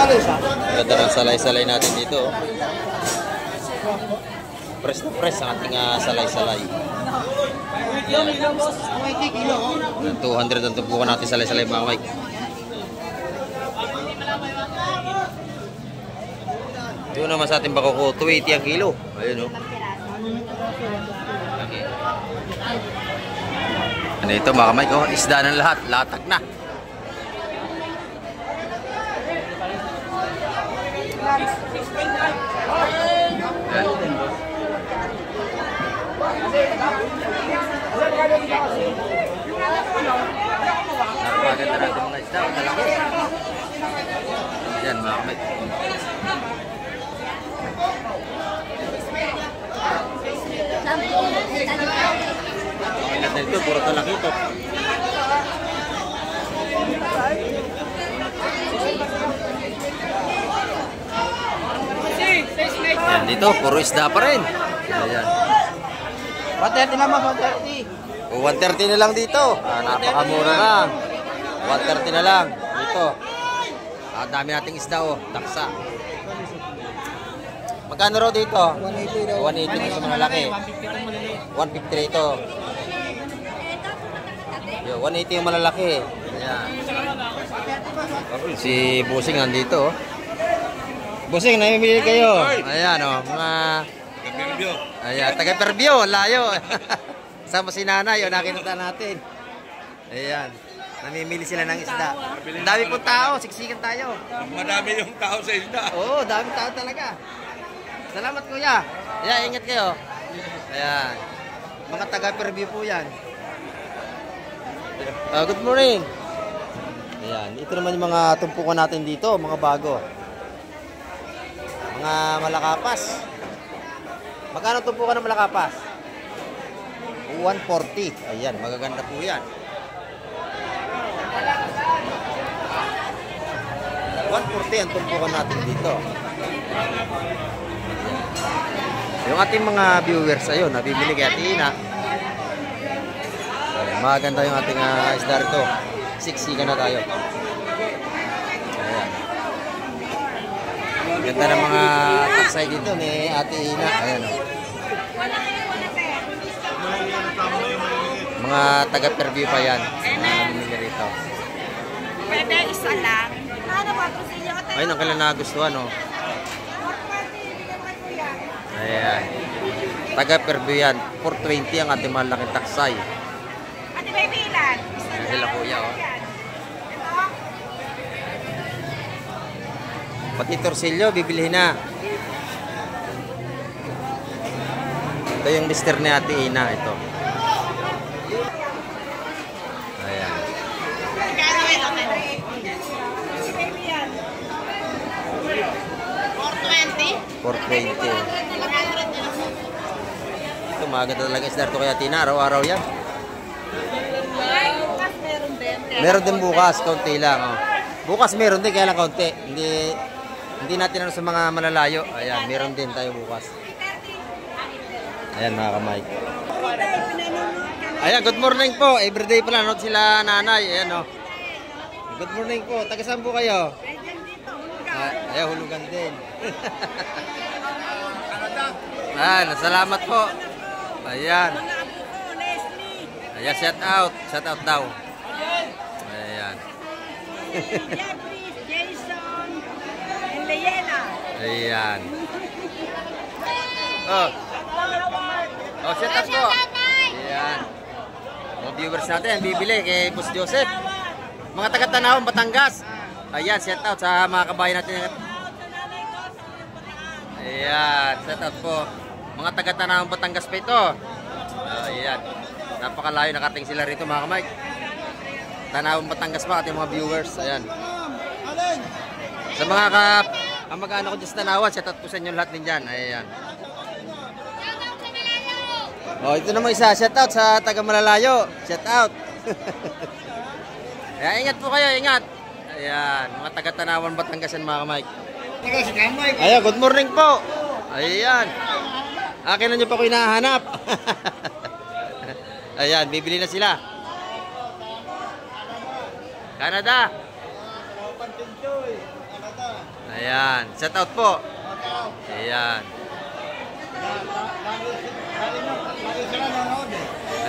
Ganda ng salay-salay natin dito. Press na press ang ating salay-salay. 200 ang tumpukan natin salay-salay mga Mike. Ito naman sa ating bakoko, 280 ang kilo. Ayun o. Ano ito mga Mike, oh, isda ng lahat, latag na. Yan. Napakaganda natin mga isda, malaki. Yan mga Mike. Ang ito, puro talaki ito. Yan dito, puro isda pa rin. Ayan. 130 naman, 130. O 130 na lang dito. Napakamura lang. 130 na lang dito. Ang dami nating isda oh, taksa. Magkano raw dito? 180 daw. 180 na sa malalaki. 150 ito. Yo, 180 yung malalaki. Ayan. Si Busing nandito. Busing, namimili kayo. Ayan o, mga... Ayan, taga-Perbio, layo. Sama si nanay, o nakita natin. Ayan, namimili sila ng isda. Ang dami po tao, siksikan tayo. Madami yung tao sa isda. Oo, dami tao talaga. Salamat kuya. Ayan, ingat kayo. Ayan, mga taga-Perbio po yan. Good morning. Ayan, ito naman yung mga tumpukan natin dito, mga bago. Mga malakapas. Magkano tumpukan ng malakapas? 140. Ayan, magaganda po yan. 140 ang tumpukan natin dito. Yung ating mga viewers ayun, nabibili kay Atina. Maganda yung ating isda rito. Siksikan na tayo. Ayan. Ganda ng mga taksay dito ni Ate Ina. Ayan o. Mga taga-Perbio pa yan. Mga rito. Pwede isa lang. Ayun ang kailan nagustuhan o. Ayan. Taga-Perbio yan. 420 ang ating malaking taksay. Ate baby ilan? Sila kuya o. Pati torsilyo, bibilihin na. Ito yung lister ni Ate Ina, ito. Ayan. Magkano ito, Ate? Si baby yan. 420? 420. Ito, maganda talaga isda ito kay Ate Ina. Araw-araw yan. Bukas meron din. Meron din bukas, kaunti lang. Oh. Bukas meron din, kaya lang kaunti. Hindi natin ano sa mga malalayo. Ayan, meron din tayo bukas. Ayan mga kamay. Ayan, good morning po. Everyday pala nanood sila nanay. Ayan o. Good morning po. Taga saan po kayo? Ayan, hulugan din. Ayan, salamat po. Ayan. Ayan, shout out. Shout out daw. Ayan. Jason and Leila. Ayan. Oh. Oh, shout out po. Ayan. Mga viewers natin, bibili kay Boss Joseph. Mga taga-Tanawang, Batangas. Ayan, shout out sa mga kabayan natin. Ayan, shout out po. Mga taga-Tanawang, Batangas pa ito. Ayan. Napakalayo, nakating sila rito mga kamay. Tanawang, Batangas pa ating mga viewers. Ayan. Sa mga ang mag-ano ko dyan sa Tanawan, shout out po sa inyo lahat din dyan. Ayan. Oh, ito naman isa, shout out sa taga Malalayo. Shout out. Ayan, ingat po kayo, ingat. Ayan, mga taga Tanawan, Batangas yan mga kamay. Ayan, good morning po. Ayan. Akin na nyo pa ko hinahanap. Ayan, bibili na sila. Canada. Ayan. Shout out po. Ayan.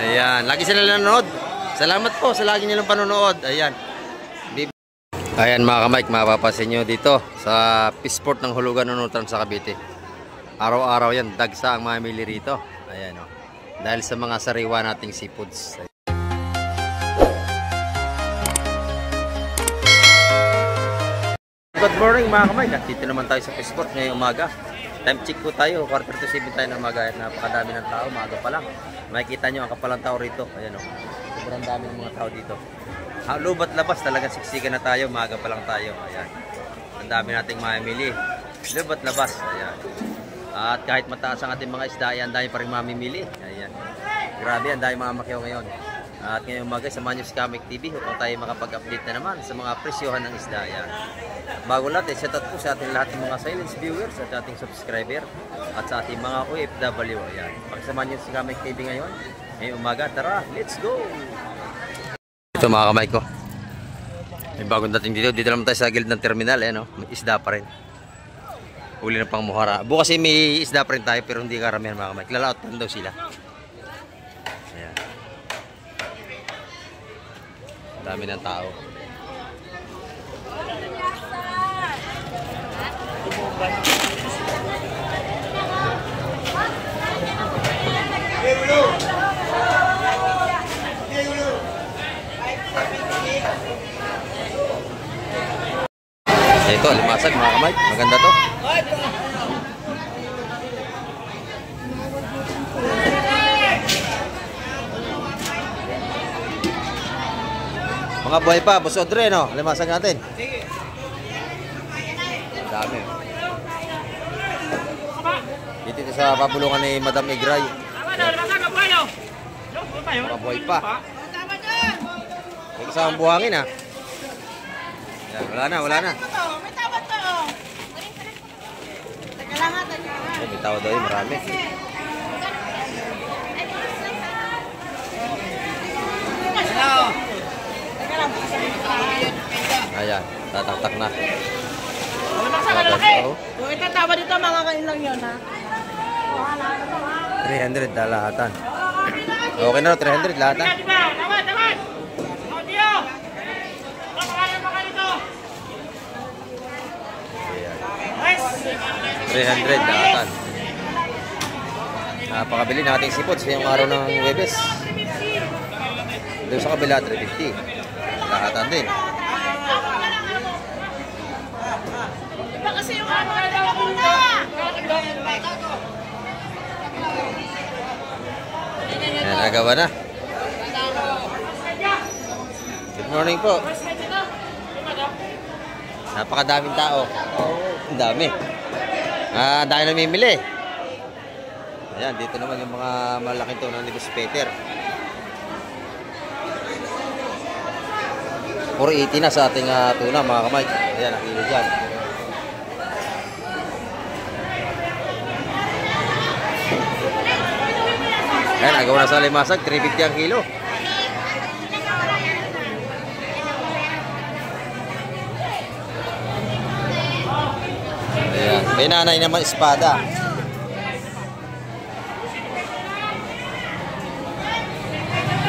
Ayan. Lagi sila nanonood. Salamat po sa lagi nilang panonood. Ayan. Ayan mga kamike, mapapasin nyo dito sa Peaceport ng Hulugan Unutran sa Cavite. Araw-araw yan, dagsa ang mamili rito. Ayan o. Dahil sa mga sariwa nating seafoods. Good morning mga kamay. Dito naman tayo sa Peaceport ngayong umaga. Time check po tayo. 6:45 tayo ng umaga. Napakadami ng tao. Maaga pa lang. Makikita nyo ang kapalang tao rito. Ayan o. Sobrang dami ng mga tao dito. Lubat labas talaga. Siksikan na tayo. Maaga pa lang tayo. Ayan. Ang dami nating mamimili. Lubat labas. Ayan. At kahit mataas ang ating mga isda, ang dami pa rin mamimili. Ayan. Grabe, ang dami mga makyaw ngayon. At ngayong umaga, samahan nyo si Kamek TV upang tayo makapag-update na naman sa mga presyohan ng isda. Ayan. Bago lahat, shoutout po sa ating lahat ng mga silence viewers at ating subscriber at sa ating mga OFW. Ayan. Pagsamahan nyo si Kamek TV ngayon, ngayong umaga, tara, let's go! Ito mga kamay ko. May bagong dating dito. Dito naman tayo sa gilid ng terminal. Ayan, oh. May isda pa rin. Huli ng pangmuhara. Bukas may isda pa rin tayo pero hindi karamihan mga kamay. Lalaot pa rin daw sila. Ayan. Dami ng tao. Ito, limasag mga kamay. Maganda to. Mga buhay pa, Boss Audrey, no? Limasag natin. Dami. Dito sa pabulungan ni Madam Igray. Mga buhay pa. May kasamang buhangin, ha? Yan, wala na, wala na. May tawad to. Teka lang ha, teka lang. May tawad daw yun, marami. Ayan, tataktak na. Kung itatawa dito, mga kain lang yun, ha? 300 lahatan. Okay na, 300 lahatan. Ayan. 300 lahatan. Napakabili nating sipot sa yung araw ng Huwebes. Doon sa kabila, 350. Lahatan din. Iba kasi yung ano na. Ayan, nagawa na. Good morning po. Napakadaming tao. Ang dami. Dahil namimili. Ayan, dito naman yung mga malaking tunan ni Boss Peter. 480 na sa ating tuna mga kamay. Ayan, nakilo dyan. Ayan, nagawa na sa limasag. 350 ang kilo. Ayan, may nanay naman espada.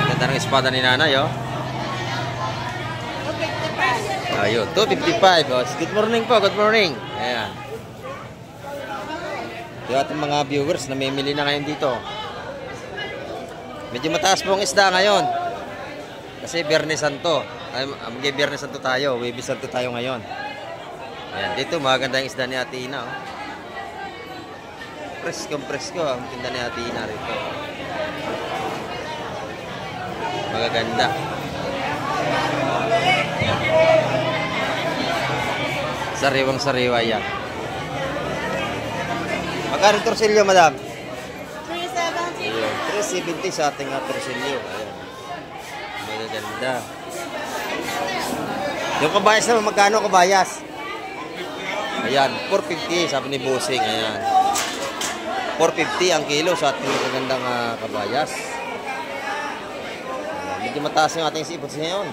Ganda ng espada ni nanay, oh. Ayun, 255. Oh. Good morning po, good morning. Ayan. Yung ating mga viewers, namimili na ngayon dito. Medyo mataas po ang isda ngayon. Kasi Biyernes Santo. Biyernes Santo tayo, Huwebes Santo tayo ngayon. Ayan, dito maganda yung isda ni Ate Ina. Oh. Presko ang tinda ni Ate Ina rito. Magaganda. Sariwang-sariwa yan. Magkano torsilyo, madam? 370. 370 sa ating torsilyo. Ayan. Magaganda. Yung kabayas naman, magkano kabayas? Ayan, 450 sabi ni Bossing. Ayan. 450 ang kilo sa ating magagandang kabayas. Ayan. Medyo mataas yung ating sipot ngayon.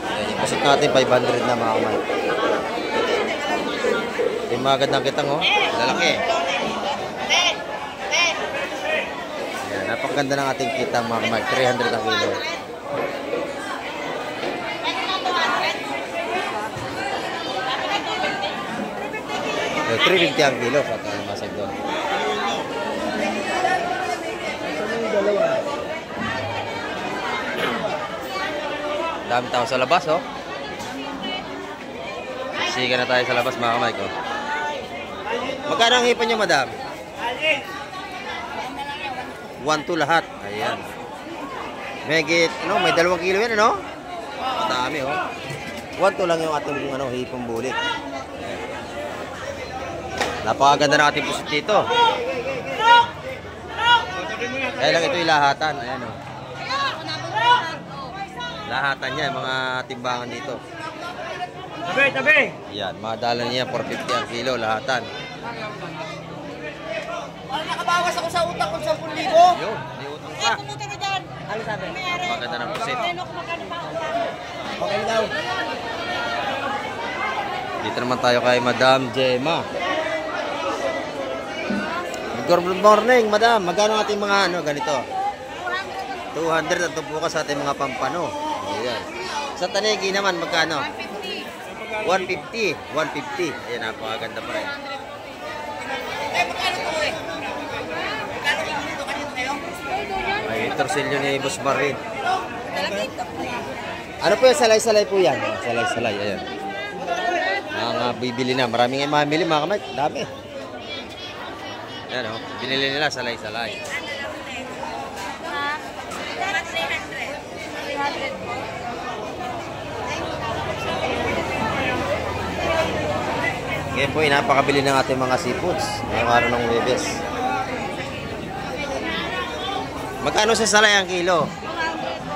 Ayan yung Pusit natin 500 na mga kamay. Yung mga gandang kitang oh. Lalaki. Ayan, napakaganda ng ating kitang mga kamay. 300 ang kilo. 350 ang kilo sa ating masag doon. Dami tao sa labas, oh. Siga na tayo sa labas, mga kamay ko. Magkano ang hipon nyo, madam? 1-2 lahat. Ayan. May 2 kilo yan, ano? Madami, oh. 1-2 lang yung ating hipon bulit. Napakaganda na ating pusit dito. Kaya lang ito yung lahatan. Ayan, oh. Lahatan niya, mga timbangan dito. Tabi! Yan, madala niya 450 ang kilo, lahatan. Nakabawas ako sa utang ko 10,000. Yun, may utang pa. Pumunta na dyan. Ano sabi? Maganda ng pusit. Okay daw. Dito naman tayo kay Madam Gemma. Good morning, Madam. Magkano ating mga ganito? 200 at bukas sa ating mga pampano. Ayan. Sa tanigi naman, magkano? 150. 150. Ayan, napakaganda pa rin. May torsilyo ni Boss Marin. Ano po yung salay-salay po yan? Salay-salay, ayan. Mga bibili na. Maraming ay mamili, mga kamay. Dami. Ayan, oh. Binili nila salay-salay. Ngayon po, napakabili ng ating mga seafoods ngayong araw ng Huwebes. Magkano sa salay ang kilo?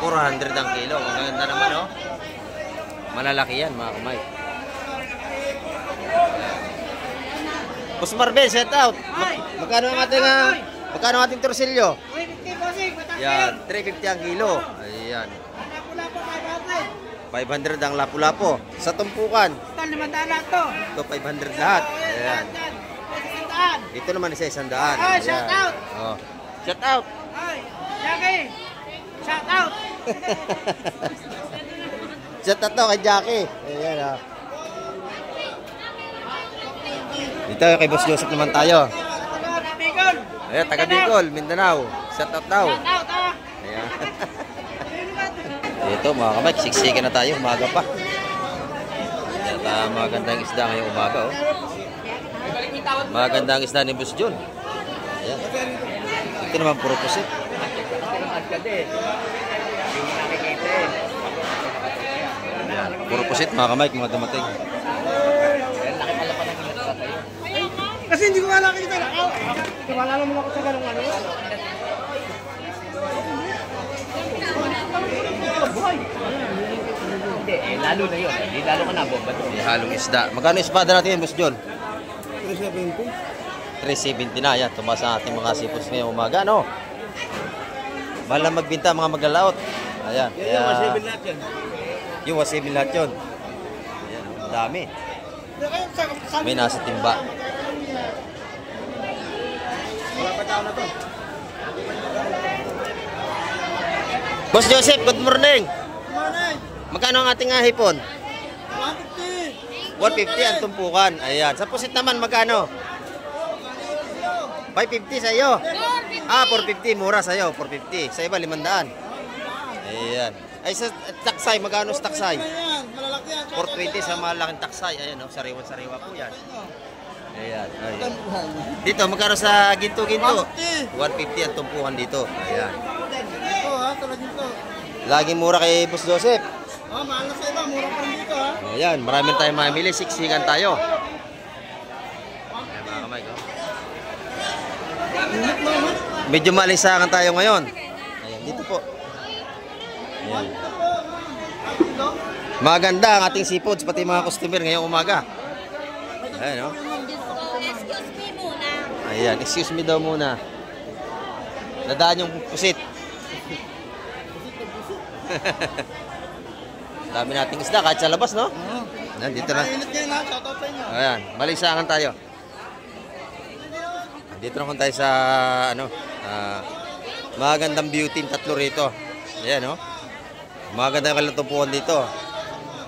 400 ang kilo. Maganda naman, oh. Malalaki yan, mga kamay. Boss Marvel, set out. Magkano ang ating torsilyo? 350, Yan, 350 ang kilo. Ayan. 500 ang lapu-lapo. Sa tumpukan, Ito, 500 lahat to. ito 500 lahat. Ayan. Dito naman isa 100. Ay, shout out. Oh. Shout out. Ay, Jackie. Shout out. Shout out to kay Jackie. Ayan, oh. Dito kay Boss Joseph naman tayo. Bicol. Ayan, taga Bicol, Mindanao. Shout out daw. Shout out, ah. Ayan. Ito mga kamay, siksikan na tayo, umaga pa. At magandang isda ngayong umaga, oh. Magandang isda ni Boss John. Ayan. Ito naman puro pusit. Ayan. Puro pusit mga kamay, mga dumating. Kasi hindi ko nga nakikita na. Wala naman ako sa ganung ano. Hindi, lalo na yun. Hindi lalo ka na, bomba doon. Halong isda. Magkano espada natin, Boss John? 370. 370 na. Ayan, tumas ang ating mga seafoods ngayong umaga, no? Mahal na magbinta, mga maglalaot. Ayan. Kaya, yung 170 lahat yun. Ayan, ang dami. May nasa timba. Boss Joseph, good morning. Magkano ang ating hipon? 150 ang tumpukan. Ayan. Sa pusit naman, magkano? 550 sa iyo. 450. Mura sa iyo. 450. Sa iba, 500. Ayan. Ay, sa taksay, magkano sa taksay? 420 sa malaking taksay. Ayan, oh, sariwa-sariwa po yan. Ayan. Ayan. Dito, magkano sa ginto-ginto? 150 ang tumpukan dito. Ayan. Laging mura kay Boss Joseph. Mahal na sa iba, mura pa rin dito, ha? Ayan, maraming tayong mamili. Siksikan tayo. Ayan, mga kamay ko. Medyo malisangan tayo ngayon. Ayan, dito po. Ayan. Maganda ang ating seafoods, pati mga customer ngayong umaga. Ayan, no? Excuse me muna. Ayan, excuse me daw muna. Nadaan yung pusit. Dami nating isda kahit sa labas, no? Oo. Ayan, dito na. Init ngayon ha, shoutout sa inyo. Ayan, balisangan tayo. Dito naman tayo sa, ano, magandang beauty, tatlo rito. Ayan, no? Maganda yung kalatumpuan dito.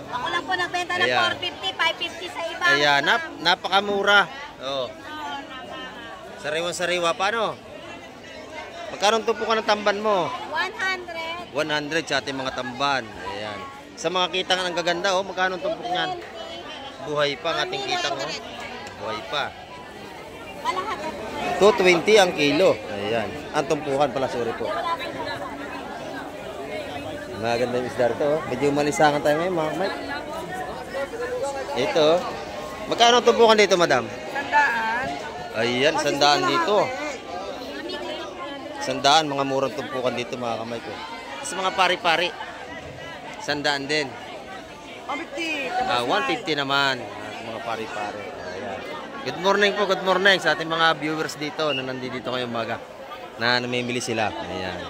Ako lang po nagbenta ng Ayan. 450, 550 sa iba. Ayan, napakamura. Oh. Sariwan-sariwa, paano? Magkano tumpukan ng tamban mo? 100. 100 sa ating mga tamban. Ayan. Sa mga kitang ang gaganda, oh, magkano tumpok niyan? Buhay pa ang ating kitang, oh. Buhay pa. Kalahati. 220 ang kilo. Ayan. Ang tumpukan pala, sorry po. Maganda yung isda rito, oh. Medyo malisangan tayo ngayon, mga Mike. Ito, oh. Magkano ang tumpukan dito, madam? 100. Ayan, 100 dito. 100, mga murang tumpukan dito, mga kamay ko. Sa mga pari-pari, 100 din. 150 naman, mga pari-pari. Ayan. Good morning po, good morning sa ating mga viewers dito na nandito ngayong umaga. Na namimili sila. Ayan.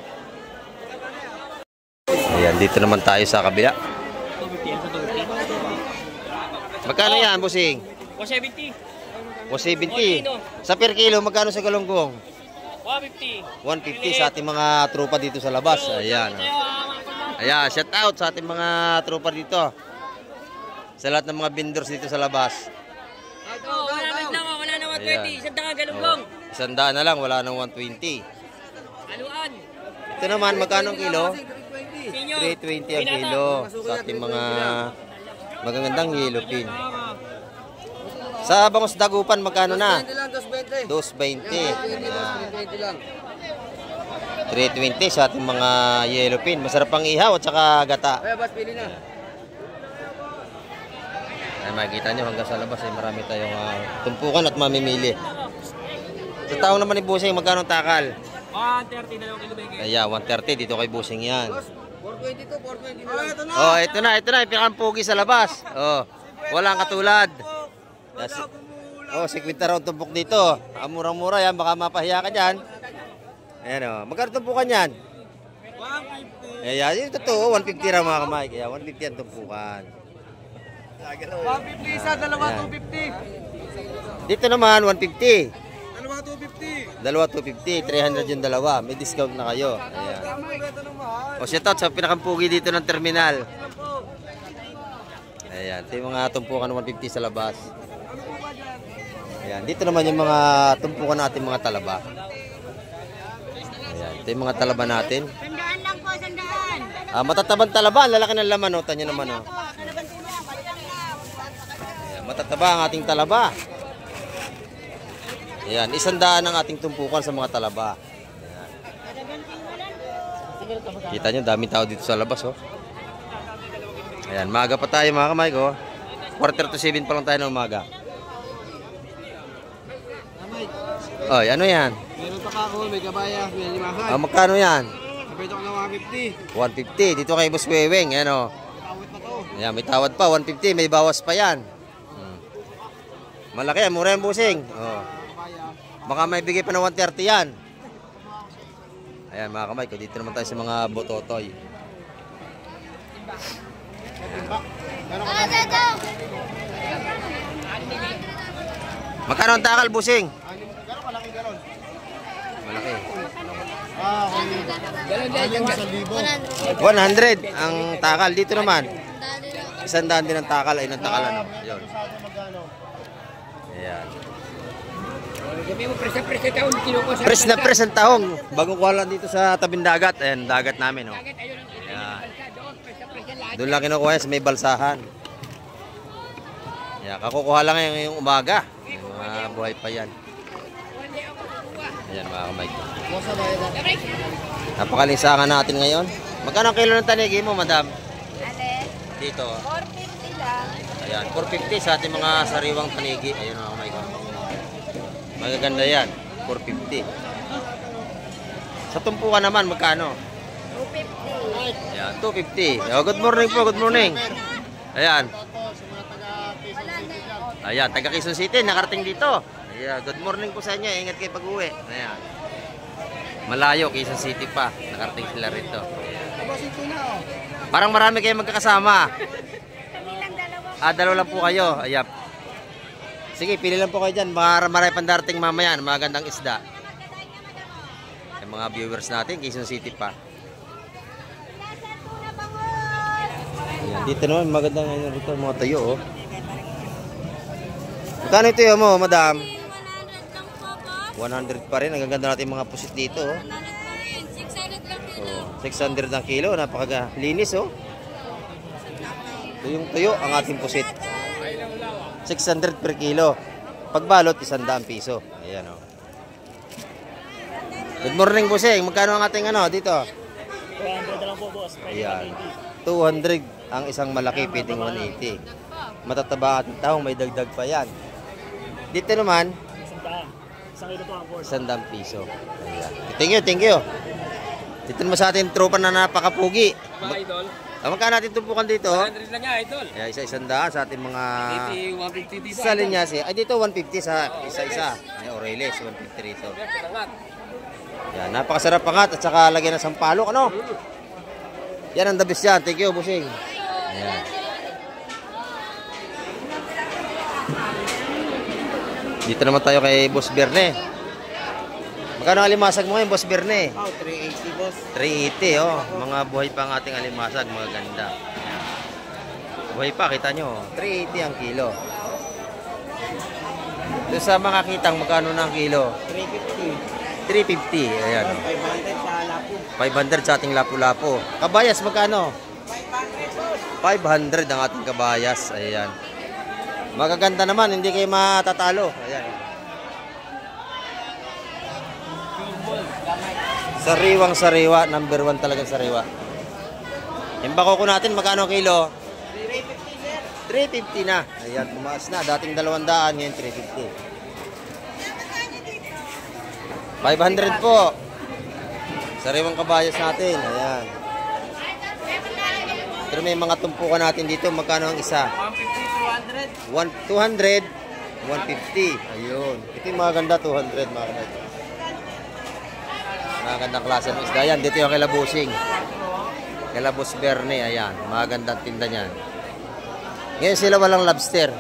Ayan, dito naman tayo sa kabila. Magkano yan, bossing? 170. 170. Sa per kilo, magkano sa galunggong? 150. 150 sa ating mga tropa dito sa labas. Ayan. Ayan, shout out sa ating mga tropa dito. Sa lahat ng mga vendors dito sa labas. Wala na 120. Ayan. Isang danga galunggong. Oh, 100 na lang, wala nang 120. Aluan. Ito naman, magkano ang kilo? Sinyo. 320 ang kilo sa ating mga magagandang yellow pin. Sa Bangos Dagupan, magkano na? 220. 20 lang. 320 sa ating mga yellow pin. Masarap ang ihaw at saka gata. Kaya bas, pili na. Ay, makikita nyo hanggang sa labas ay marami tayong tumpukan at mamimili. Sa taong naman ni Busing, magkano ang takal? 130 na lang kilo bigay. Ayan, 130 dito kay Busing yan. 420 to, 420 na. Ito na. Oh, ito na, yung pinakapugi sa labas. Oh, walang katulad. Oh, 50 raw tumpok dito. Ang murang-mura yan, baka mapahiya ka dyan. Ayan o, magkano tumpukan yan? 150. Ayan, yung totoo, 150 raw mga kamay. Kaya 150 ang tumpukan. 150 isa, dalawa Ayan. 250. Dito naman, 150. Dalawa 250. Dalawa 250, 300 yung dalawa. May discount na kayo. Ayan. O, shoutout sa pinakampugi dito ng terminal. Ayan, ito yung mga tumpukan ng 150 sa labas. Ayan, dito naman yung mga tumpukan ng ating mga talaba. Ayan, ito yung mga talaba natin. Sandaan lang po, sandaan. Matatabang talaba, lalaki ng laman, o. Tanyo naman, o. Ayan, matataba ang ating talaba. Ayan, 100 ang ating tumpukan sa mga talaba. Ayan. Kita nyo, daming tao dito sa labas, oh. Ayan, maaga pa tayo mga kamay ko. 6:45 pa lang tayo ng umaga. Oy, ano yan? Meron pa ako, may gabaya, may limahan. Magkano yan? Nabenta ko na 150. 150. Dito kay Boss Weweng, ayan, oh. Tawid pa to. Ayan, may tawad pa, 150. May bawas pa yan. Malaki, mura yung busing. Oh. Baka may bigay pa ng 130 yan. Ayan mga kamay ko, dito naman tayo sa mga bototoy. Magkano ang takal, busing? Gano'ng kalaki galon? Malaki. Galon 100 ang takal. Dito naman. 100 din ang takal. Ay, ng takal ano. Yun. Ayan. Pres na pres ang tahong. Bagong kuha lang dito sa tabing dagat. Ayan, dagat namin. Oh. Ayan. Doon lang kinukuha sa may balsahan. Ayan, kakukuha lang ngayong umaga. Mga buhay pa yan. Ayan mga kamay ko. Napakalinsangan natin ngayon. Magkano ang kilo ng tanigi mo, madam? Ale, Dito. 450 lang. Ayan, 450 sa ating mga sariwang tanigi. Ayan mga kamay ko. Magaganda yan. 450. Sa tumpukan naman, magkano? 250. Ayan, 250. Oh, good morning po, good morning. Ayan. Ayan, taga Quezon City, nakarating dito. Ayan, good morning po sa inyo. Ingat kayo pag-uwi. Ayan. Malayo, Quezon City pa. Nakarating sila rito. Ayan. Parang marami kayong magkakasama. Dalawa lang po kayo. Ayap. Sige, pili lang po kayo dyan. Marami pang darating mamaya. Magandang isda. Yung mga viewers natin, Quezon City pa. Ayan, dito naman, magandang rito, mga tayo, oh. Magkano ito yun mo, madam? 100 pa rin. Ang ganda natin mga pusit dito, oh. 600 ang kilo. Napakalinis, oh. Ito yung tuyo, ang ating pusit. 600 per kilo. Pagbalot, 100 piso. Ayan, oh. Good morning, Buseng. Magkano ang ating ano dito? 200 na lang po, boss. Ayan. 200 ang isang malaki, pwedeng 180. Matataba ating taong, may dagdag pa yan. Dito naman, 100. 1 kilo to ang boss. 100 piso. Ayan. Thank you. Dito naman sa ating tropa na napakapugi. Mga idol. Magkano natin tumpukan dito? 100 lang nga, idol. Ayan, isa-100 sa ating mga... 150 dito. Sa linyasi. Ay, dito 150 sa isa-isa. Ay, Oreles, 150 rito. Yan, napakasarap pangat at saka lagyan ng sampalok, ano? Yan ang the best yan. Thank you, Busing. Ayan. Dito naman tayo kay Boss Berne. Magkano alimasag mo ngayon, Boss Berne? 380, boss. 380, oh. Mga buhay pa ang ating alimasag, mga ganda. Buhay pa, kita nyo. 380 ang kilo. Doon sa mga kitang, magkano na ang kilo? 350. 350, ayan. 500 sa lapo. 500 sa ating lapu-lapu. Kabayas, magkano? 500 ang ating kabayas. Ayan. Magaganda naman, hindi kayo matatalo. Ayan. Sariwang-sariwa. Number 1 talagang sariwa. Yung bako ko natin, magkano kilo? 350 na. Ayan, tumaas na. Dating 200, ngayon 350. 500 po. Sariwang kabayas natin. Ayan. Pero may mga tumpukan natin dito. Magkano ang isa? 150, 200, 150. Ayun. Ito yung mga ganda, 200. Mga ganda ito. Mga gandang klase ng isda. Ayan, dito yung kay Labusing. Kay Labus Berne. Ayan. Mga gandang tinda niyan. Ngayon sila walang lobster.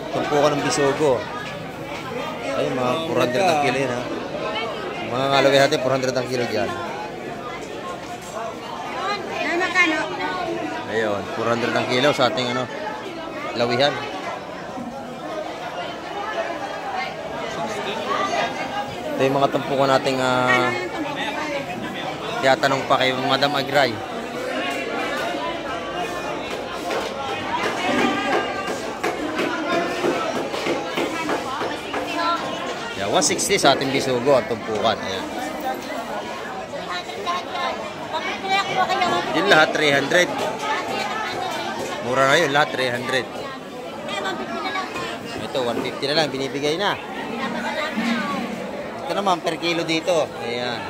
Tumpukan ng bisogo. Ayun, mga 400 ang kilo yun, ha. Mga ngalawin natin, 400 ang kilo dyan. Ayun, 400 ang kilo sa ating ano, lawihan. Ito yung mga tumpukan nating tiyatanong pa kay Madam Agray. Yeah, 160 sa ating bisugo at tumpukan. Ayan. Yun lahat 300. Mura na yun, lahat 300. Ito, 150 na lang, binibigay na. Ito naman, per kilo dito. Ayan.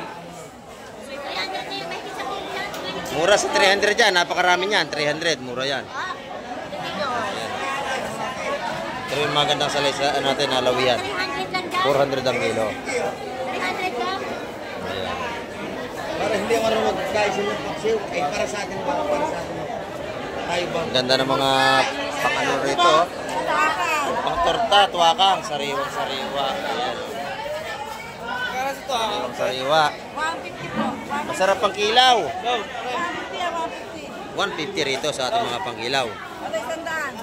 Mura sa 300 dyan, napakarami yan. 300, mura yan. Ayan. Pero yung magandang salay sa natin, nalawihan. 400 ang kilo. Ayan. Para hindi ako rin mag-guys yung paksiw. Ay, para sa atin ba? Para sa atin. Tayo ba? Ganda ng mga pang-ano rito. Pang-torta, tuwakang, sariwang-sariwa. Ayan. Sariwang-sariwa. 150 po. Masarap pang kilaw. 150. 150 rito sa ating mga pangkilaw. Patay sandaan.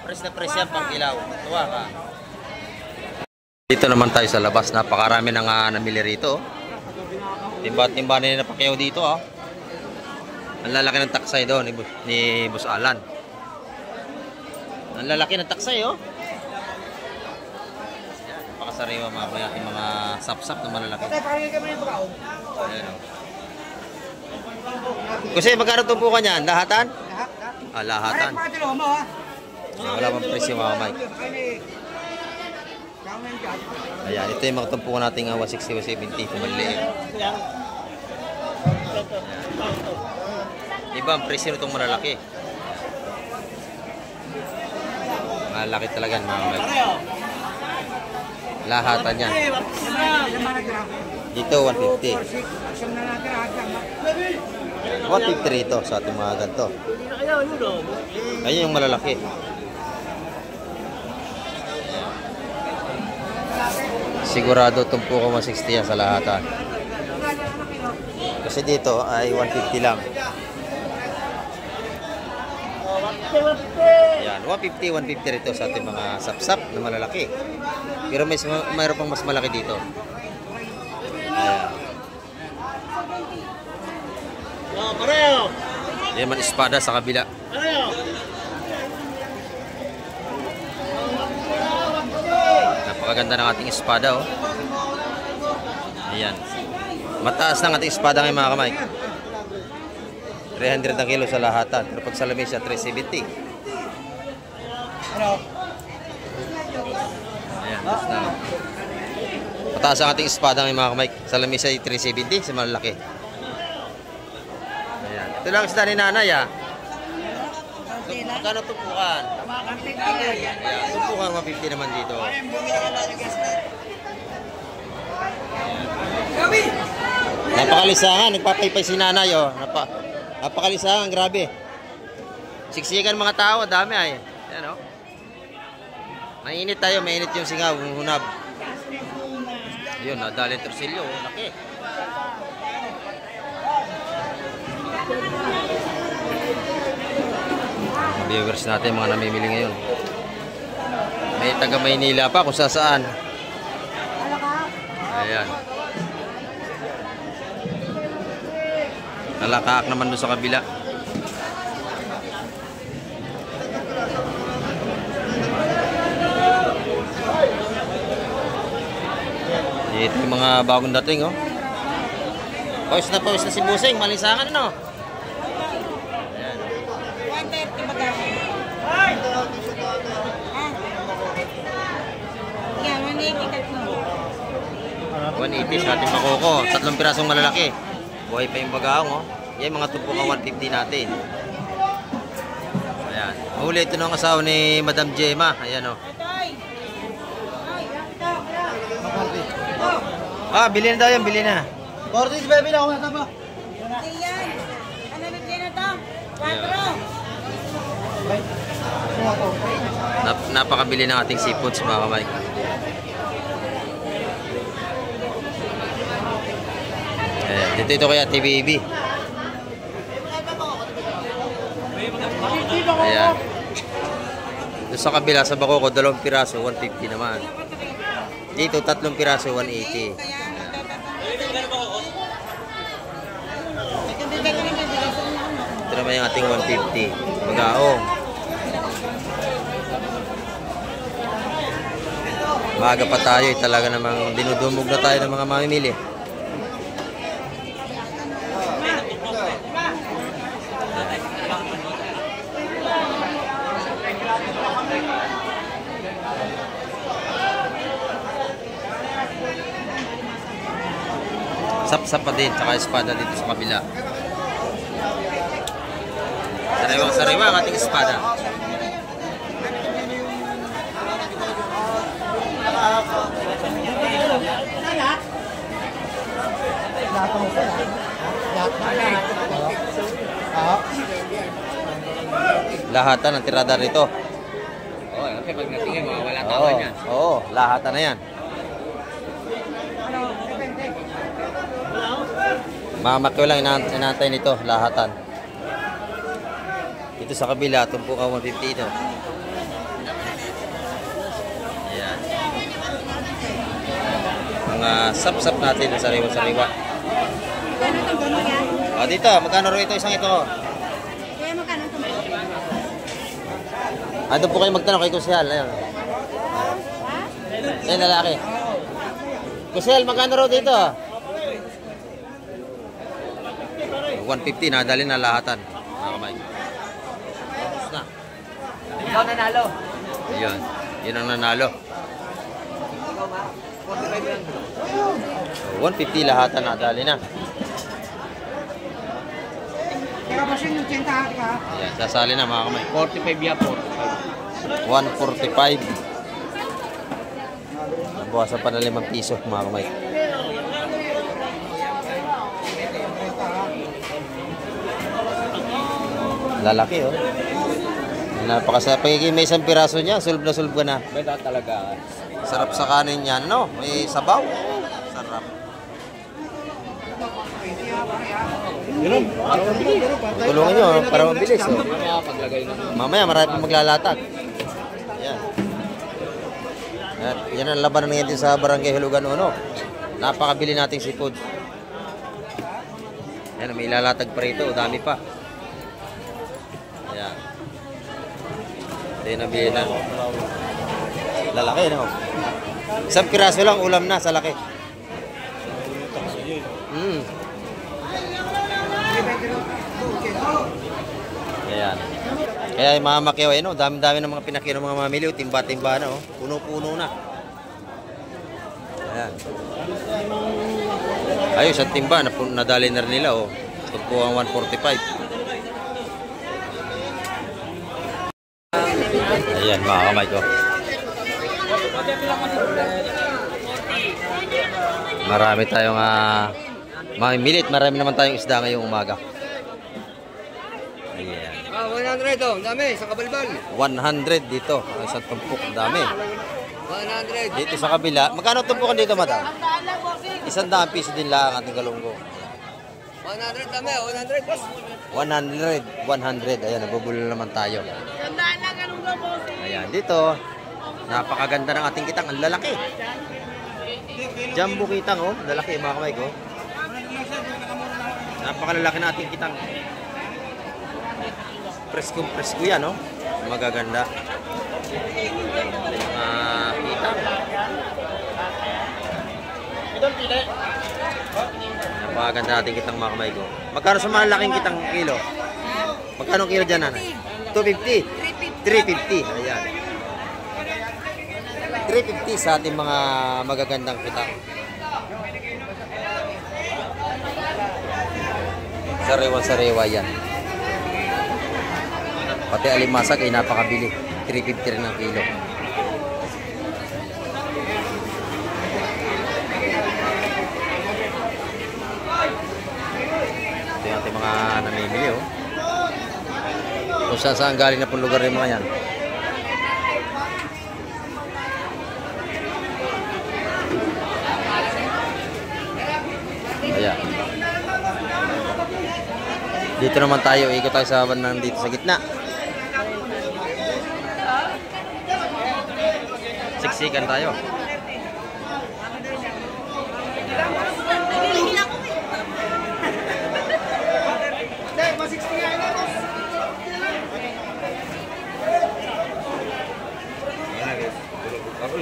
Press na press yan pangkilaw. Tuwaka. Dito naman tayo sa labas. Napakarami na nga namili rito. Timba-timba na yung napakyaw dito. Ang lalaki ng taksay doon ni Boss Alan. Ang lalaki ng taksay, oh. Napakasariwa mga sapsap na malalaki. Ayan, oh. Kasi magkano tumpukan yan? Lahatan? Lahatan. Wala pang presyo, mga Mike. Ayan, ito yung mga tumpukan natin 160 o 70 kung maliit. Iba ang presyo itong malalaki. Malaki talaga, mga Mike. Lahatan yan. Dito, 150. 150 rito sa ating mga ganito. Ayun yung malalaki. Sigurado tumpo ko 160 yan sa lahatan. Kasi dito ay 150 lang. Yan, 150 rito sa ating mga sapsap na malalaki. Pero mayroon pang mas malaki dito. Ayan. Yan man espada sa kabila. Napakaganda ng ating espada, oh. Ayan. Mataas ng ating espada ngayon, mga kamay. 300 ang kilo sa lahatan. Pero pag sa lamesa, 370. Ayan, basta. Mataas ang ating espada ngayon, mga kamay. Sa lamesa, 370. Sa malaki. Ayan. Ito lang isda ni nanay, ah. Magkano tumpukan? Ayan, tumpukan 150 naman dito. Napakalisangan, nagpapaypay si nanay, oh. Napakalisangan, grabe. Siksikan mga tao, dami ay. Ayan, oh. Mainit tayo, mainit yung singaw, yung hunab. Ayun, nadali torsilyo, oh. Laki. Viewers natin, mga namimili ngayon. May taga Maynila pa kung saan. Ayan. Nalakaak naman doon sa kabila. Dito yung mga bagong dating, oh. Pawis na si Busing, malisangan, ano? Ayan. 130 baga. Yan, 180 tatlo. 180 sa ating makoko. 3 pirasong malalaki. Buhay pa yung bagaong, oh. Yan, mga tupo ka 150 natin. Ayan. Mahuli ito ng asawa ni Madam Gemma. Ayan, oh. Ah, bilhin na daw yan, bilhin na. 40 baby na ako na tama. Yan. Ano na din na to? 4. Napakabili ng ating seafoods, mga kamay. Ayan, dito kaya TVB. Ayan. Doon sa kabila, sa Bakoko, 2 piraso, 150 naman. Dito, 3 piraso, 180. Ito naman yung ating 150. Magaong. Maaga pa tayo, talaga namang dinudumog na tayo ng mga mamimili. Sap-sap pa din, tsaka espada dito sa kabila. Sariwang-sariwa ang ating espada. Lahatan ang tirada rito. Oo, kasi pag natingin, mawawala tawa niya. Oo, lahatan na yan. Mamakyo lang inaantay nito, lahatan. Dito sa kabila, tumpo ka 150 ito. Ayan. Mga sap-sap natin na sariwa-sariwa. O dito, magkano rin ito isang ito? Kaya magkano ito? Doon po kayo magtanong kay Kusel. Ayun. Ayun, lalaki. Kusel, magkano rin dito? 150 na, dali na lahatan. Mga kamay. Na. Ikaw nanalo. Ayun. Yun ang nanalo. 150 lahatan na, dali na. Ayan, sasali na mga kamay. 45 ya, 145. Nabawasan pa na 5 piso mga kamay. Lalaki, oh. Napakasarap. Pagiging may isang piraso niya, sulb na sulb ka na. Beda talaga. Sarap sa kanin yan, no? May sabaw. Sarap. Tulungan nyo, para mabilis, oh. Mamaya paglagay na. Mamaya, marami pang maglalatag. Yan. Yan ang labanan ngayon sa Barangay Hulugan, no? Napakabili nating seafood. Yan, may lalatag pa rito. Dami pa. Ayan. Ito yung nabili na. Lalaki, no? Isang piraso lang, ulam na sa laki. Ayan. Kaya yung mga makiway, no? Dami-dami ng mga pinakino ng mga mamili. Timba-timba na, oh. Puno-puno na. Ayan. Ayos, ang timba. Nadali na rin nila, oh. Ito po ang 145. Ayan, mga kamay ko. Marami tayong mamimilit. Marami naman tayong isda ngayong umaga. Ayan. 100 oh, dami sa kabalbal. 100 dito. Ang isang tumpok. Dami. 100. Dito sa kabila. Magkano tumpukan dito, madam? 100 piso din lang ang ating galunggo. 100 dami, 100 boss. 100. Ayan, nabubulol naman tayo. Tandaan lang, anong boss? Ayan, dito. Napakaganda ng ating kitang. Ang lalaki. Jumbo kitang, oh. Lalaki, mga kamay ko. Napakalalaki na ating kitang. Presko yan, oh. Magaganda. Kitang. Napakaganda natin kitang, mga kamay ko. Magkano sa mga laking kitang kilo? Magkano kilo dyan, nanay? 250? 350. Ayan. 350 sa ating mga magagandang kitang. Sariwa yan. Pati alimasag ay napakabili. 350 rin ang kilo. Ito yung ating mga namimili, oh. Kung saan galing na pong lugar yung mga yan. Ayan. Dito naman tayo, ikot tayo sa bandang dito sa gitna. Siksikan tayo.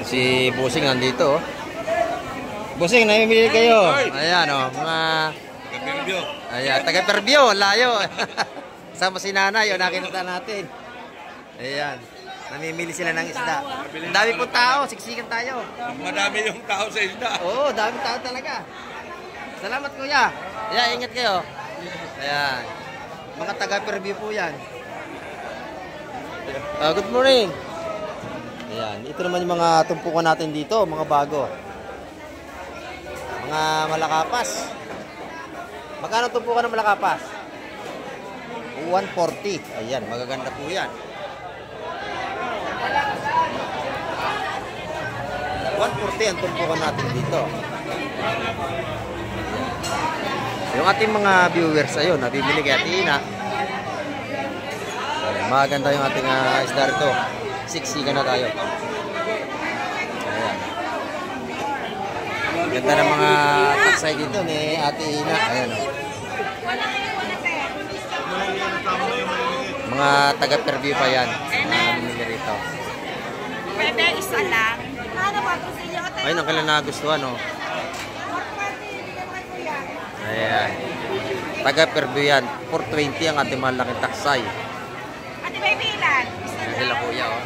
Si Busing nandito, oh. Busing, namimili kayo. Ayan, oh, mga... Ayan, taga-Perbio, layo. Sama si nanay, oh, nakita natin. Ayan, namimili sila ng isda. Ang dami po tao, siksikan tayo. Madami yung tao sa isda. Oo, dami tao talaga. Salamat, kuya. Ayan, ingat kayo. Ayan, mga taga-Perbio po yan. Good morning. Ayan, ito naman yung mga tumpukan natin dito, mga bago. Mga malakapas. Magkano tumpukan ng malakapas? 140. Ayan, magaganda po yan. 140 ang tumpukan natin dito. Yung ating mga viewers, ayun, nabibili kay Ate Ina. Ayan, maganda yung ating isda rito. Siksikan na tayo. Ayan. Ganda ng mga taksay dito ni Ate Ina. Ayan, oh. Mga taga-Perbio pa yan. Mga rito. Pwede, isa lang. Ayun, ang kailan nagustuhan, oh. Ayan. Taga-Perbio yan. 420 ang ating malaking taksay. Ate, may bilan. Sila kuya, oh.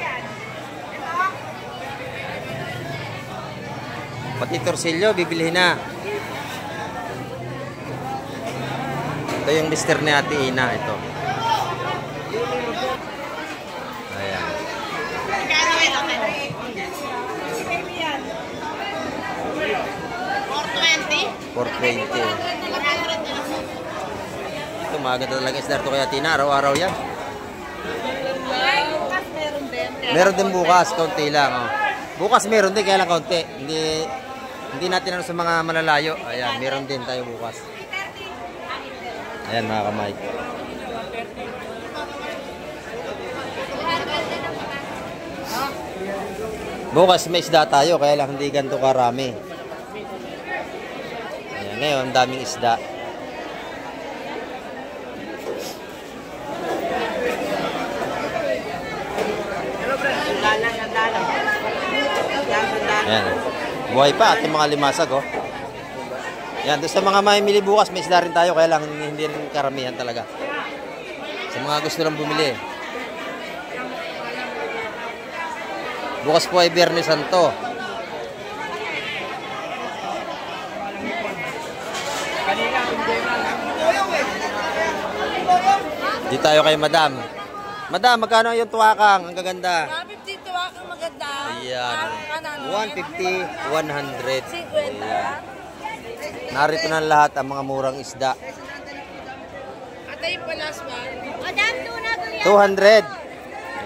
Pati torsilyo, bibilihin na. Ito yung mister ni Ate Ina, ito. Ayan. Magkano ito, Ate? 420? 420. Ito, maganda talaga isda ito kay Ate Ina. Araw-araw yan. Bukas meron din. Meron din bukas, kaunti lang. Oh. Bukas meron din, kaya lang kaunti. Hindi natin ano sa mga malalayo. Ayan, meron din tayo bukas. Ayan mga kamay. Bukas may isda tayo, kaya lang hindi ganito karami. Ayan, ngayon, daming isda. Ayan. Buhay pa at yung mga limasag, oh. Yan, doon sa mga mamimili bukas, may isda rin tayo, kaya lang hindi rin karamihan talaga. Sa mga gusto lang bumili. Bukas po ay Biyernes Santo. Di tayo kay Madam. Madam, magkano yung tuwakang? Ang gaganda. 150 to ako maganda. Ayan. 150, 100. 50. Narito na lahat ang mga murang isda. Atay palas ba? Madam, tuna tuya. 200.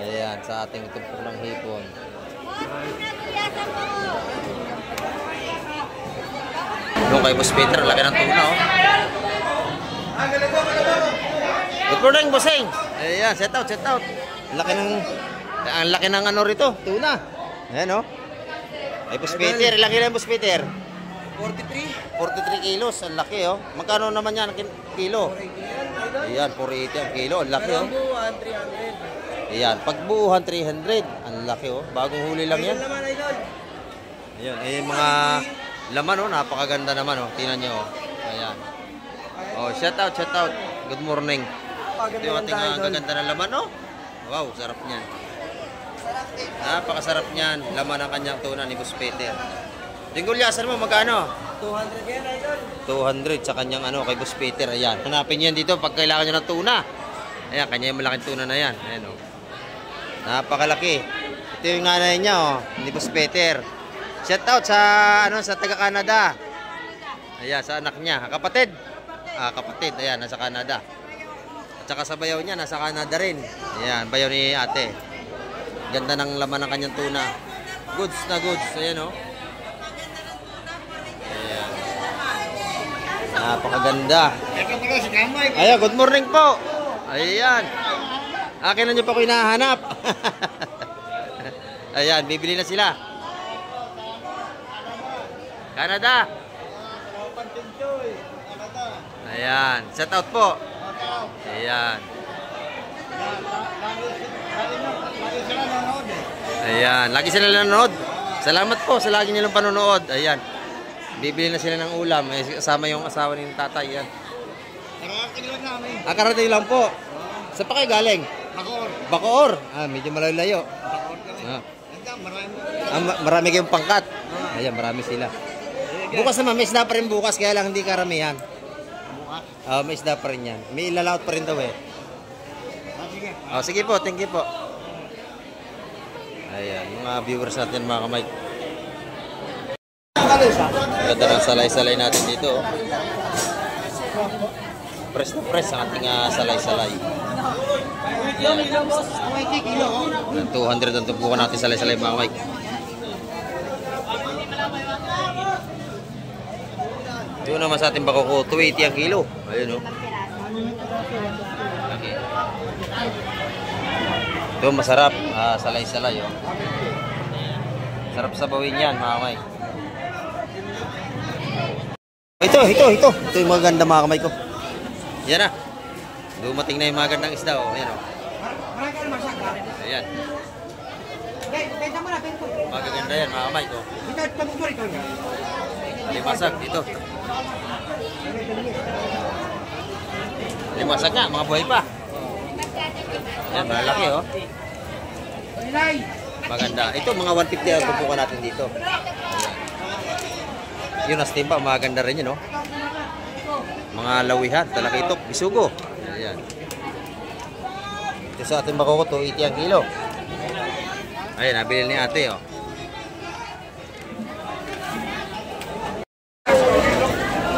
Ayan, sa ating tumpok ng hipon. Doon kay Boss Peter, laki ng tuna, oh. Good morning, Bossing. Ayan, set out, set out. Ang laki ng ano rito, tuna. Ayan, oh. Ay, Boss Peter, laki na yung Boss Peter. 43 kilos, ang laki, oh. Magkano naman yan, kilo? Ayan, 480 ang kilo, ang laki, oh. Ayan, pagbuuhan 300, ang laki, oh. Bagong huli lang yan. Ayan, eh, mga laman, oh, napakaganda naman, oh. Tingnan nyo, oh. Ayan. Oh, shout out, shout out. Good morning. Ito yung ating gaganda na laman, oh. Wow, sarap niyan. Napakasarap niyan. Laman ang kanyang tuna ni Boss Peter. Tingulyasan mo, magkano? 200 yan, idol. 200 sa kanyang ano, kay Boss Peter. Ayan, hanapin yan dito pag kailangan nyo ng tuna. Ayan, kanya yung malaking tuna na yan. Ayan, oh. Napakalaki. Ito yung nanay niya, oh, ni Boss Peter. Shout out sa, ano, sa taga-Canada. Ayan, sa anak niya. Kapatid. Kapatid. Ayan, nasa Canada. At saka sa bayaw niya, nasa Canada rin. Ayan, bayaw ni ate. Ganda ng laman ng kanyang tuna. Goods na goods. Ayan, oh. Ayan. Napakaganda. Ayan, good morning po. Ayan. Akin na nyo pa ko hinahanap. Ayan, bibili na sila. Canada. Ayan, shout out po. Ayan. Ayan, lagi sila nanonood. Salamat po sa lagi nilang panonood. Ayan. Bibili na sila ng ulam. Kasama yung asawa ng tatay. Ayan. Karating lang po. Saan pa kayo galing? Bacoor. Medyo malayo-layo. Marami kayong pangkat. Ayan, marami sila. Bukas naman, may isda pa rin bukas, kaya lang hindi karamihan. May isda pa rin yan. May ilalaot pa rin daw, eh. Sige po, thank you po. Ayan, mga viewers natin, mga kamay. Ganda ng salay-salay natin dito, oh. Press na press ang ating salay-salay. 200 ang tumpukan natin salay-salay, mga kamay. Ito naman sa ating bakoko, 280 ang kilo. Ayun, oh. Okay. Ito masarap, salay-salay, oh. Sarap sabawin yan, mga kamay. Ito yung maganda, mga kamay ko. Yan na. Dumating na yung magandang isda, oh. Ayan, oh. Ayan. Magaganda yan, mga kamay ko. Limasag dito. Limasag nga, mga buhay pa. Yan, malaki, oh. Maganda. Ito, mga 150 ang pupukan natin dito. Ayan. Yun, as timba, maganda rin yun, oh. Mga lawihan, talakitok, bisugo. Ayan. Ito sa ating bakoko, 280 ang kilo. Ayan, nabili ni ate, oh.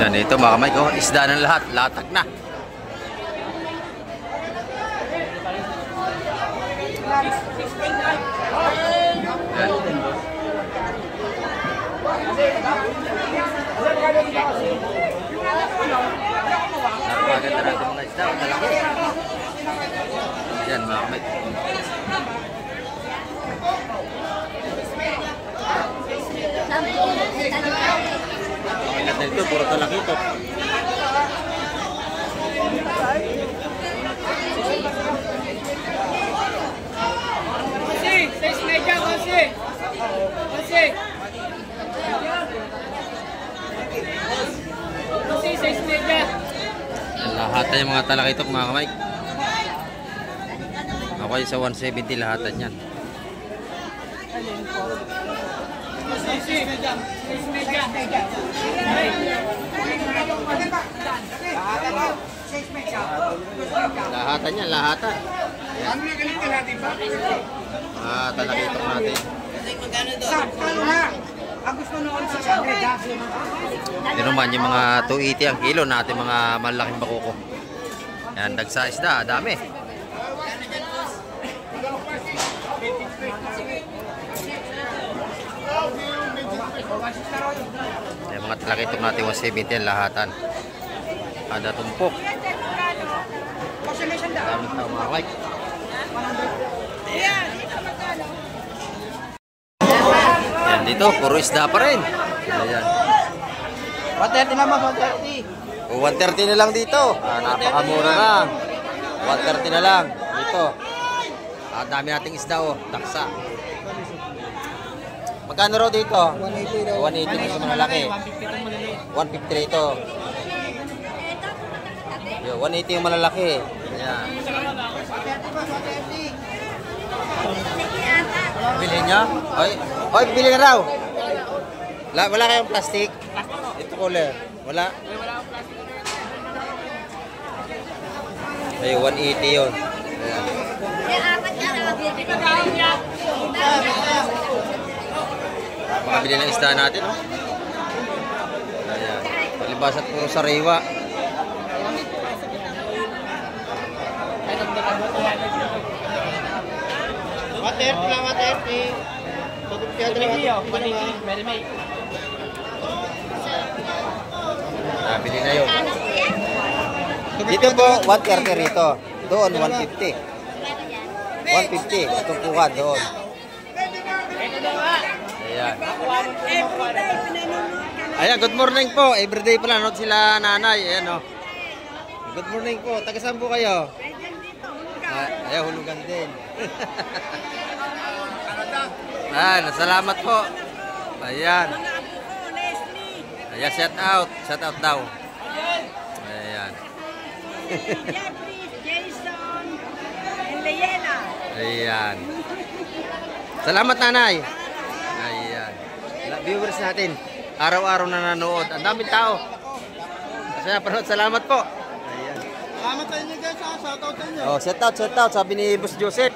Yan, ito mga kamay ko, isda ng lahat, latag na. Napakaganda natin mga isda. Malaki. Yan mga kamay. Ang ganda nito, puro talakito. Lahatan yung mga talakito mga kamay. Ako yung sa 170 lahatan yan. Lahatan yan, lahatan. Talakito natin. Yun naman yung mga 280 ang kilo natin, mga malaking bakuko. Yan, dagsa isda, dami. Yan, mga talakitok natin 170 ang lahatan. Kada tumpok. Daming tao mga like. Yan dito, puro isda pa rin. Ayan. 130 naman, 130. 130 na lang dito. Napakamura lang. 130 na lang dito. Dami nating isda oh, taksa. Magkano raw dito? 180 daw. 180 na sa malaki. 150 rito. Yo, 180 yung malalaki. Ayan. Bilhin niya? Oy, bili ka raw. Wala kayong plastic? Ito cooler. Wala? Ay, 180 yun. Ayan. Makabili ng isda natin, no? Ayan. Palibas at puro sariwa. Bili na yun. Dito po, 130 rito. Doon, 150. 150. Tumpukan doon. Ayan. Ayan, good morning po. Everyday pala, nanood sila nanay. Ayan, o. Good morning po. Taga saan po kayo? Ayan, hulugan din. Ayan, salamat po. Ayan. Ayan, shout out. Shout out daw. Ayan. Jason, and Leila. Ayan. Salamat nanay. Ayan. Viewers natin, araw-araw na nanood. Ang daming tao. Kasi napanood, salamat po. Ayan. Salamat sa inyo guys, shout out sa inyo. Oh, shout out, sabi ni Boss Joseph.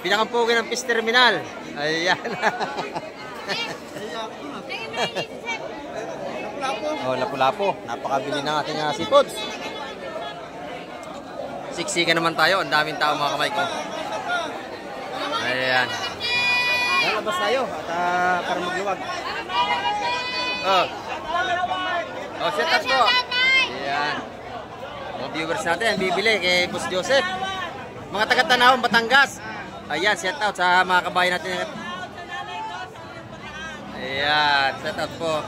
Pinakampugin ng Fish Terminal. Ayan. Oh, lapu-lapo. Napakabili ng ating seafoods. Siksika naman tayo. Ang daming tao mga kamay ko. Ayan. Lalabas tayo at para magluwag. Oh. Oh, shout out po. Ayan. Mga viewers natin, bibili kay Boss Joseph. Mga taga-Tanawan, Batangas. Ayan, shout out sa mga kabayan natin. Ayan, shout out po.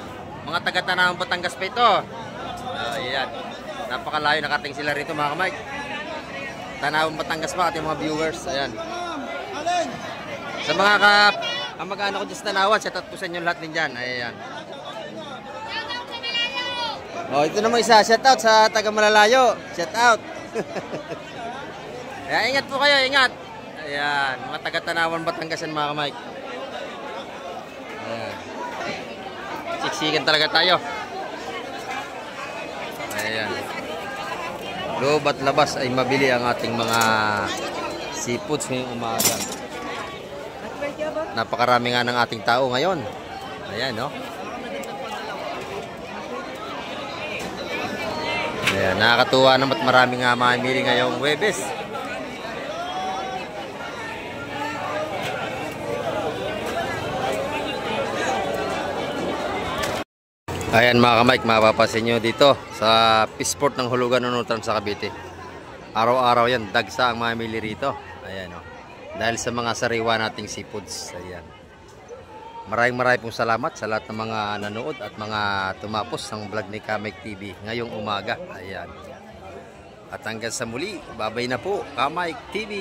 Mga taga-Tanawan, Batangas pa ito. Ayan. Napakalayo, nakating sila rito mga kamay. Tanawan, Batangas pa ating mga viewers. Ayan. Sa mga mag-ano ko dyan sa Tanawan, shout out po sa inyo lahat din dyan. Ayan. Oh, ito naman isa, shout out sa taga Malalayo. Shout out. Ayan, ingat po kayo, ingat. Ayan, mga taga-Tanawan, Batangas yan mga kamay. Ayan. Siksikan talaga tayo. Ayan. Loob at labas ay mabili ang ating mga seafoods ngayong umaga. Napakarami nga ng ating tao ngayon. Ayan, no? Ayan, nakakatuwa naman at marami nga mamili ngayong Huwebes. Ayan mga kamike, mapapasin nyo dito sa Peaceport ng Hulugan Unutran sa Cavite. Araw-araw yan, dagsa ang mamili rito. Ayan o. Dahil sa mga sariwa nating seafoods. Ayan. Maraming pong salamat sa lahat ng mga nanood at mga tumapos ng vlog ni Kamike TV ngayong umaga. Ayan. At hanggang sa muli, babay na po, Kamike TV.